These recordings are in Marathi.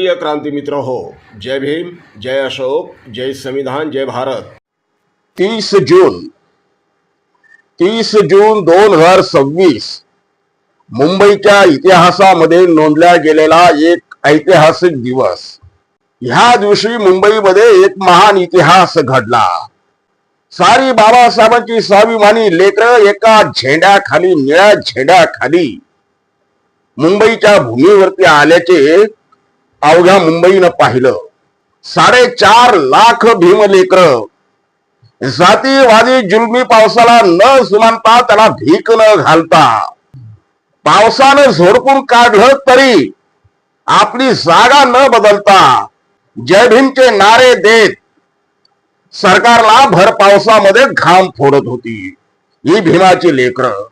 प्रिय क्रांती मित्र हो, जय भीम, जय अशोक, जय संविधान, जय भारत। 30 जून 2026 मुंबईच्या इतिहासामध्ये नोंदला गेलेला एक ऐतिहासिक दिवस। ह्या दिवशी मुंबईमध्ये एक महान इतिहास घडला। सारी बाबासाहेबांची स्वाभिमानी लेकरं एका झेंड्याखाली, निळ्या झेंड्याखाली मुंबईच्या भूमीवरती आल्याचे अवघ्या मुंबईनं पाहिलं। 4.5 लाख भीमलेकर जातीवादी जुलमी पावसाला न सुमानता, त्याला भीक न घालता, पावसानं झोडपून काढलं तरी आपली जागा न बदलता जय भीमचे नारे देत सरकारला भर पावसामध्ये घाम फोडत होती। ही भीमाची लेकरं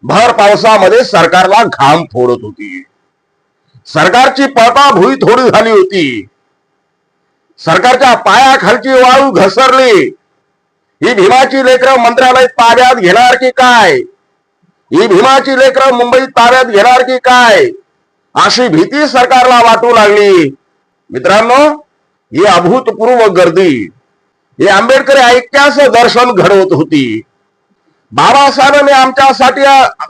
भर पावसामध्ये सरकारला घाम फोडत होती। सरकारची पळपाभुई थोडी झाली होती। सरकारच्या पायाखालची वाळू घसरली। ही भीमाची लेकरं मंत्रालय ताब्यात घेणार की काय? ही भीमाची लेकरं मुंबईत ताब्यात घेणार की काय, अशी भीती सरकारला वाटू लागली। मित्रांनो, ही अभूतपूर्व गर्दी हे आंबेडकर ऐक्याचं दर्शन घडवत होती। बाबासाहेबांनी आमच्यासाठी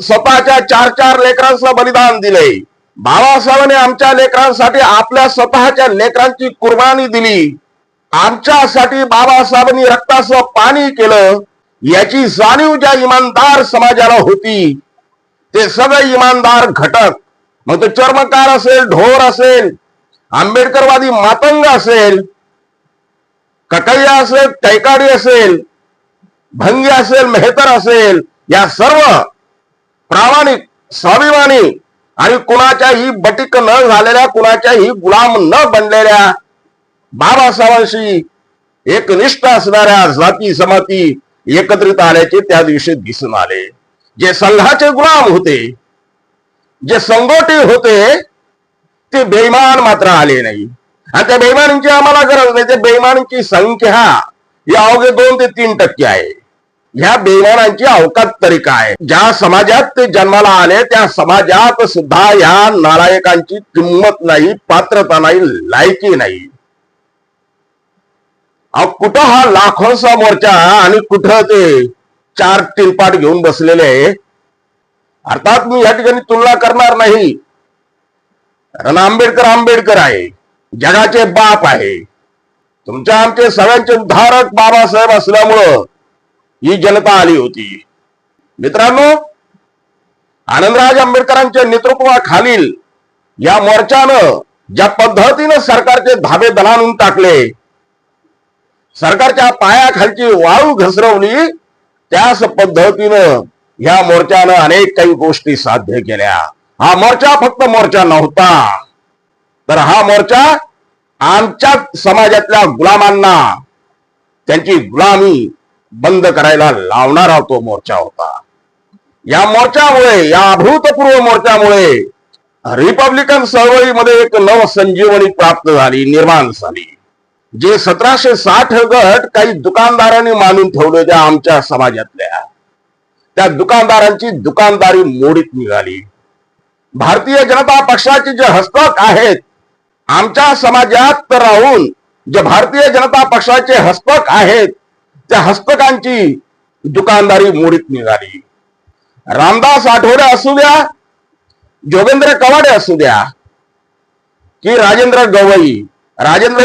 स्वतःच्या 4 लेकरांचं बलिदान दिले। बाबासाहेबांनी आमच्या लेकरांसाठी आपल्या स्वतःच्या लेकरांची कुर्बानी दिली। आमच्यासाठी बाबासाहेबांनी रक्ताचं पाणी केलं, याची जाणीव ज्या इमानदार समाजाला होती, ते सगळे इमानदार घटक, मग तो चर्मकार असेल, ढोर असेल, आंबेडकरवादी मातंग असेल, ककैया असेल, कैकाडी असेल, भंगी असेल, मेहतर असेल, या सर्व प्रामाणिक, स्वाभिमानी आणि कुणाच्याही बटीक न झालेल्या, कुणाच्याही गुलाम न बनलेल्या, बाबासाहेबांशी एकनिष्ठ असणाऱ्या जाती जमाती एकत्रित आल्याचे त्या दिवशी दिसून आले। जे संघाचे गुलाम होते, जे संगोटी होते, ते बेईमान मात्र आले नाही। आणि त्या बेईमानींची आम्हाला गरज नाही। त्या बेईमानींची संख्या ही अवघे 2 ते 3% आहे। ह्या बेईमानांची अवकात तरी काय? ज्या समाजात ते जन्माला आले त्या समाजात सुद्धा ह्या नालायकांची किंमत नाही, पात्रता नाही, लायकी नाही। कुठं हा लाखोंचा मोर्चा आणि कुठं ते 4 टिलपाट घेऊन बसलेले। अर्थात मी या ठिकाणी तुलना करणार नाही, कारण आंबेडकर आहे, जगाचे बाप आहे। तुमच्या आमचे सगळ्यांचे उद्धारक बाबासाहेब असल्यामुळं ही जनता आली होती। मित्रांनो, आनंदराज आंबेडकरांच्या नेतृत्वाखालील या मोर्चानं ज्या पद्धतीनं सरकारचे धाबे दणाणून टाकले, सरकारच्या पायाखालची वाळू घसरवली, त्याच पद्धतीनं या मोर्चानं अनेक काही गोष्टी साध्य केल्या। हा मोर्चा फक्त मोर्चा नव्हता, तर हा मोर्चा आमच्या समाजातल्या गुलामांना त्यांची गुलामी बंद करायला लावणारा तो मोर्चा होता। या मोर्चामुळे, या अभूतपूर्व मोर्चामुळे रिपब्लिकन चळवळीमध्ये एक नवसंजीवनी प्राप्त झाली, निर्माण झाली। जे 1760 गट काही दुकानदारांनी मानून ठेवले त्या आमच्या समाजातल्या, त्या दुकानदारांची दुकानदारी मोडीत निघाली। भारतीय जनता पक्षाचे जे हस्तक आहेत, आमच्या समाजात राहून जे भारतीय जनता पक्षाचे हस्तक आहेत, त्या हस्तकांची दुकानदारी मोडीत निघाली। रामदास आठवले असू द्या, जोगेंद्र कवाडे असू द्या, की राजेंद्र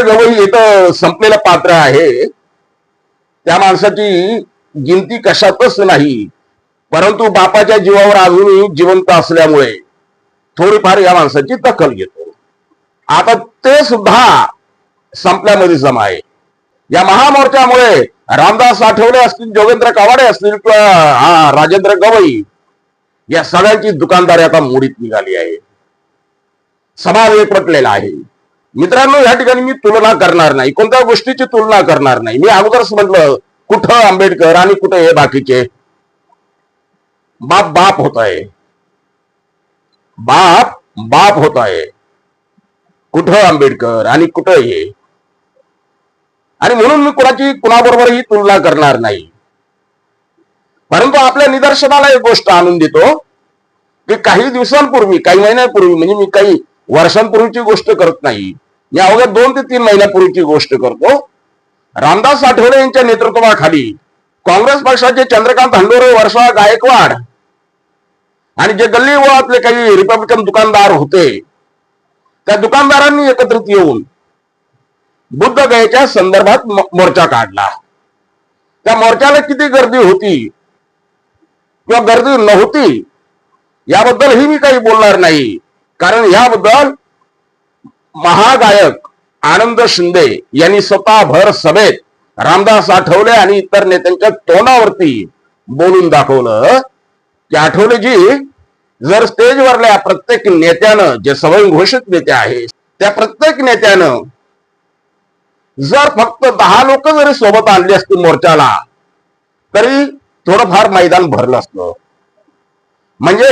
गवई इथं संपलेलं पात्र आहे। त्या माणसाची गिनती कशातच नाही, परंतु बापाच्या जीवावर अजूनही जिवंत असल्यामुळे थोडीफार या माणसाची दखल घेतो। आता ते सुद्धा संपल्यामध्ये जमा आहे। या महामोर्चामुळे रामदास आठवले असतील, जोगेंद्र कवाडे असतील किंवा राजेंद्र गवई, या सगळ्यांची दुकानदारी आता मोडीत निघाली आहे। समाज एकवटलेला आहे। मित्रांनो, या ठिकाणी मी तुलना करणार नाही, कोणत्या गोष्टीची तुलना करणार नाही। मी अगोदरच म्हटलं, कुठं आंबेडकर आणि कुठं हे बाकीचे बाप होत आहे, बाप होत आहे, कुठं आंबेडकर आणि कुठं हे। आणि म्हणून मी कुणाबरोबरही तुलना करणार नाही। परंतु आपल्या निदर्शनाला एक गोष्ट आणून देतो की काही दिवसांपूर्वी, काही महिन्यांपूर्वी, म्हणजे मी काही वर्षांपूर्वीची गोष्ट करत नाही, मी अवघ्या 2 ते 3 महिन्यापूर्वीची गोष्ट करतो. रामदास आठवले यांच्या नेतृत्वाखाली काँग्रेस पक्षाचे चंद्रकांत हंडोरे, वर्षा गायकवाड आणि जे गल्ली बोळातले काही रिपब्लिकन दुकानदार होते, त्या दुकानदारांनी एकत्रित येऊन बुद्धगयेच्या संदर्भात मोर्चा काढला. त्या मोर्चाला किती गर्दी होती किंवा गर्दी नव्हती याबद्दलही मी काही बोलणार नाही, कारण याबद्दल महागायक आनंद शिंदे यांनी स्वतः भर सभेत रामदास आठवले आणि इतर नेत्यांच्या तोंडावरती बोलून दाखवलं की आठवलेजी, जर स्टेजवरल्या प्रत्येक नेत्यानं, जे स्वयंघोषित नेते आहेत त्या प्रत्येक नेत्यानं जर फक्त 10 लोक जरी सोबत आणली असती मोर्चाला, तरी थोडंफार मैदान भरलं असतं. म्हणजे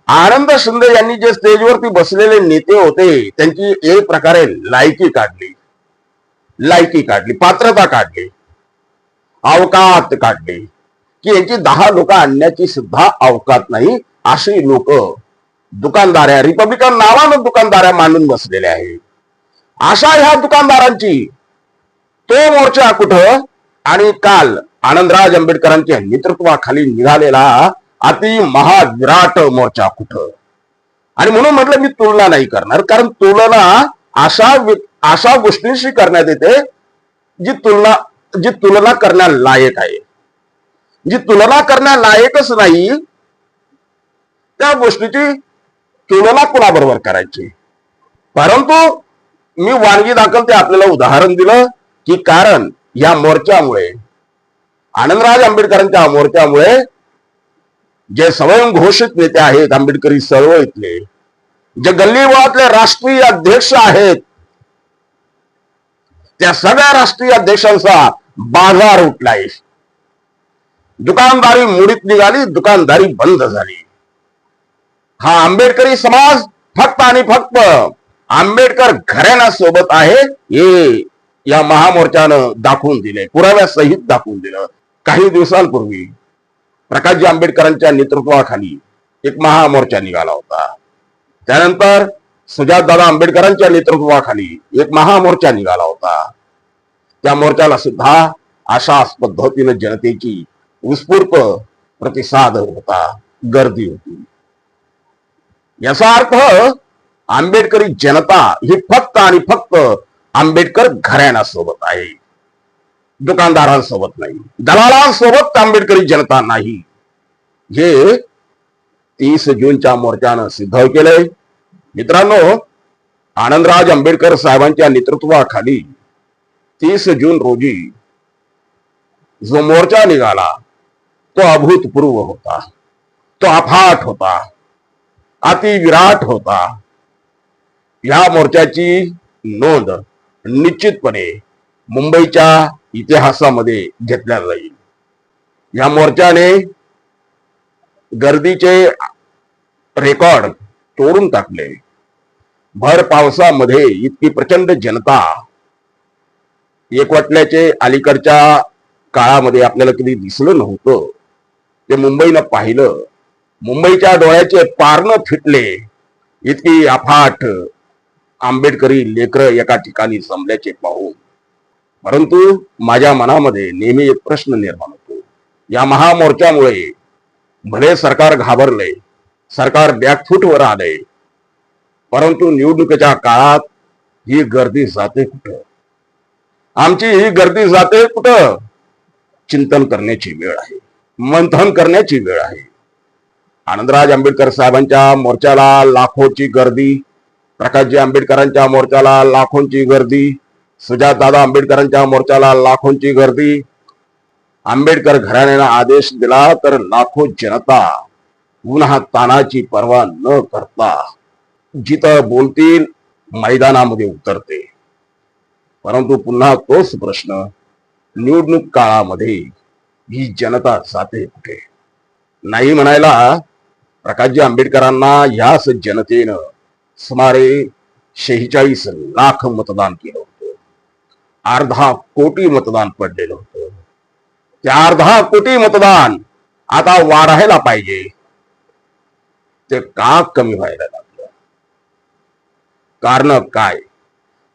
आनंद शिंदे यांनी जे स्टेजवरती बसलेले नेते होते त्यांची एक प्रकारे लायकी काढली, पात्रता काढली, अवकात काढली की यांची 10 लोक आणण्याची सुद्धा अवकात नाही. अशी लोक दुकानदाऱ्या, रिपब्लिकन नावानं दुकानदाऱ्या मांडून बसलेल्या आहेत. अशा ह्या दुकानदारांची तो मोर्चा कुठं, आणि काल आनंदराज आंबेडकरांच्या नेतृत्वाखाली निघालेला अति महाविराट मोर्चा कुठं. आणि म्हणून म्हटलं मी तुलना नाही करणार, कारण तुलना अशा गोष्टींशी करण्यात येते जी तुलना करण्या लायक आहे. जी तुलना करण्या लायकच नाही त्या गोष्टीची तुलना कुणाबरोबर करायची. परंतु मी वानगी दाखल ते आपल्याला उदाहरण दिलं की कारण या मोर्चामुळे, आनंदराज आंबेडकरांच्या मोर्चामुळे जे स्वयंघोषित नेते आहेत आंबेडकरी चळवळीतले, जे गल्लीबोळातले राष्ट्रीय अध्यक्ष आहेत, त्या सगळ्या राष्ट्रीय अध्यक्षांचा बाजार उठलाय. दुकानदारी मुडीत निघाली, दुकानदारी बंद झाली. हा आंबेडकरी समाज फक्त आणि फक्त आंबेडकर घराण्यासोबत आहे हे या महामोर्चानं दाखवून दिले, पुराव्यासहित दाखवून दिलं. काही दिवसांपूर्वी प्रकाशजी आंबेडकरांच्या नेतृत्वाखाली एक महामोर्चा निघाला होता. त्यानंतर सुजातदादा आंबेडकरांच्या नेतृत्वाखाली एक महामोर्चा निघाला होता. त्या मोर्चाला सुद्धा अशाच पद्धतीने जनतेची उत्स्फूर्त प्रतिसाद होता, गर्दी होती. याचा अर्थ आंबेडकरी जनता ही फक्त आणि फक्त आंबेडकर घराण्यासोबत आहे, दुकानदारांसोबत नाही, दलालांसोबत आंबेडकरी जनता नाही. हे 30 जूनच्या मोर्चानं सिद्ध केलंय. मित्रांनो, आनंदराज आंबेडकर साहेबांच्या नेतृत्वाखाली 30 जून रोजी जो मोर्चा निघाला तो अभूतपूर्व होता, तो अफाट होता, अतिविराट होता. या मोर्चाची नोंद निश्चितपणे मुंबईच्या इतिहासामध्ये घेतल्या जाईल. या मोर्चाने गर्दीचे रेकॉर्ड तोडून टाकले. भर पावसामध्ये इतकी प्रचंड जनता एकवटल्याचे अलीकडच्या काळामध्ये आपल्याला कधी दिसलं नव्हतं. ते मुंबईनं पाहिलं, मुंबईच्या डोळ्याचे पारणं फिटले. इतकी अफाट आंबेडकरी लेकरं एका ठिकाणी जमल्याचे पाहून. परंतु माझ्या मनामध्ये नेहमी एक प्रश्न निर्माण होतो. या महामोर्चामुळे भले सरकार घाबरले, सरकार बॅकफूटवर आले, परंतु निवडणुकीच्या काळात ही गर्दी जाते कुठं? आमची ही गर्दी जाते कुठं? चिंतन करण्याची वेळ आहे, मंथन करण्याची वेळ आहे. आनंदराज आंबेडकर साहेबांच्या मोर्चाला लाखोची गर्दी, प्रकाशजी आंबेडकरांच्या मोर्चाला लाखोंची गर्दी, सुजातदादा आंबेडकरांच्या मोर्चाला लाखोंची गर्दी. आंबेडकर घराण्यानं आदेश दिला तर लाखो जनता पुन्हा तानाची पर्वा न करता जिथं बोलतील मैदानामध्ये उतरते. परंतु पुन्हा तोच प्रश्न, निवडणूक काळामध्ये ही जनता जाते कुठे? नाही म्हणायला प्रकाशजी आंबेडकरांना याच जनतेनं सुमारे 46 लाख मतदान केलं होतं. अर्धा कोटी मतदान पडलेलं होतं. त्या अर्धा कोटी मतदान आता वाढायला पाहिजे, ते का कमी व्हायला लागलं? कारण काय?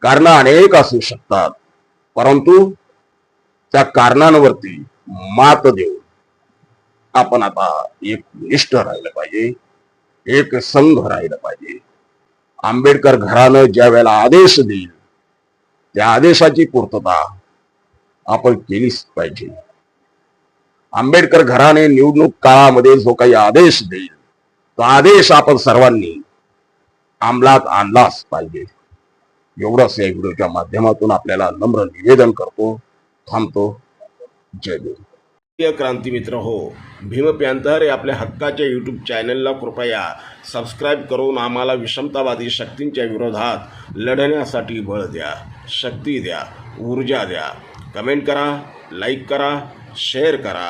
कारण अनेक असू शकतात, परंतु त्या कारणांवरती मात देऊन आपण आता एक निष्ठ राहिलं पाहिजे, एक संघ राहिलं पाहिजे. आंबेडकर घरानं ज्या वेळेला आदेश देईल त्या आदेशाची पूर्तता आपण केलीच पाहिजे. आंबेडकर घराने निवडणूक काळामध्ये जो काही आदेश देईल तो आदेश आपण सर्वांनी अंमलात आणलाच पाहिजे. एवढंच या व्हिडिओच्या माध्यमातून आपल्याला नम्र निवेदन करतो. थांबतो. जय भीम. क्रांती मित्र हो, भीम पॅंथर या आपल्या हक्काच्या यूट्यूब चॅनलला कृपया सबस्क्राईब करून आम्हाला विषमतावादी शक्तींच्या विरोधात लढण्यासाठी बळ द्या, शक्ती द्या, ऊर्जा द्या. कमेंट करा, लाईक करा, शेअर करा.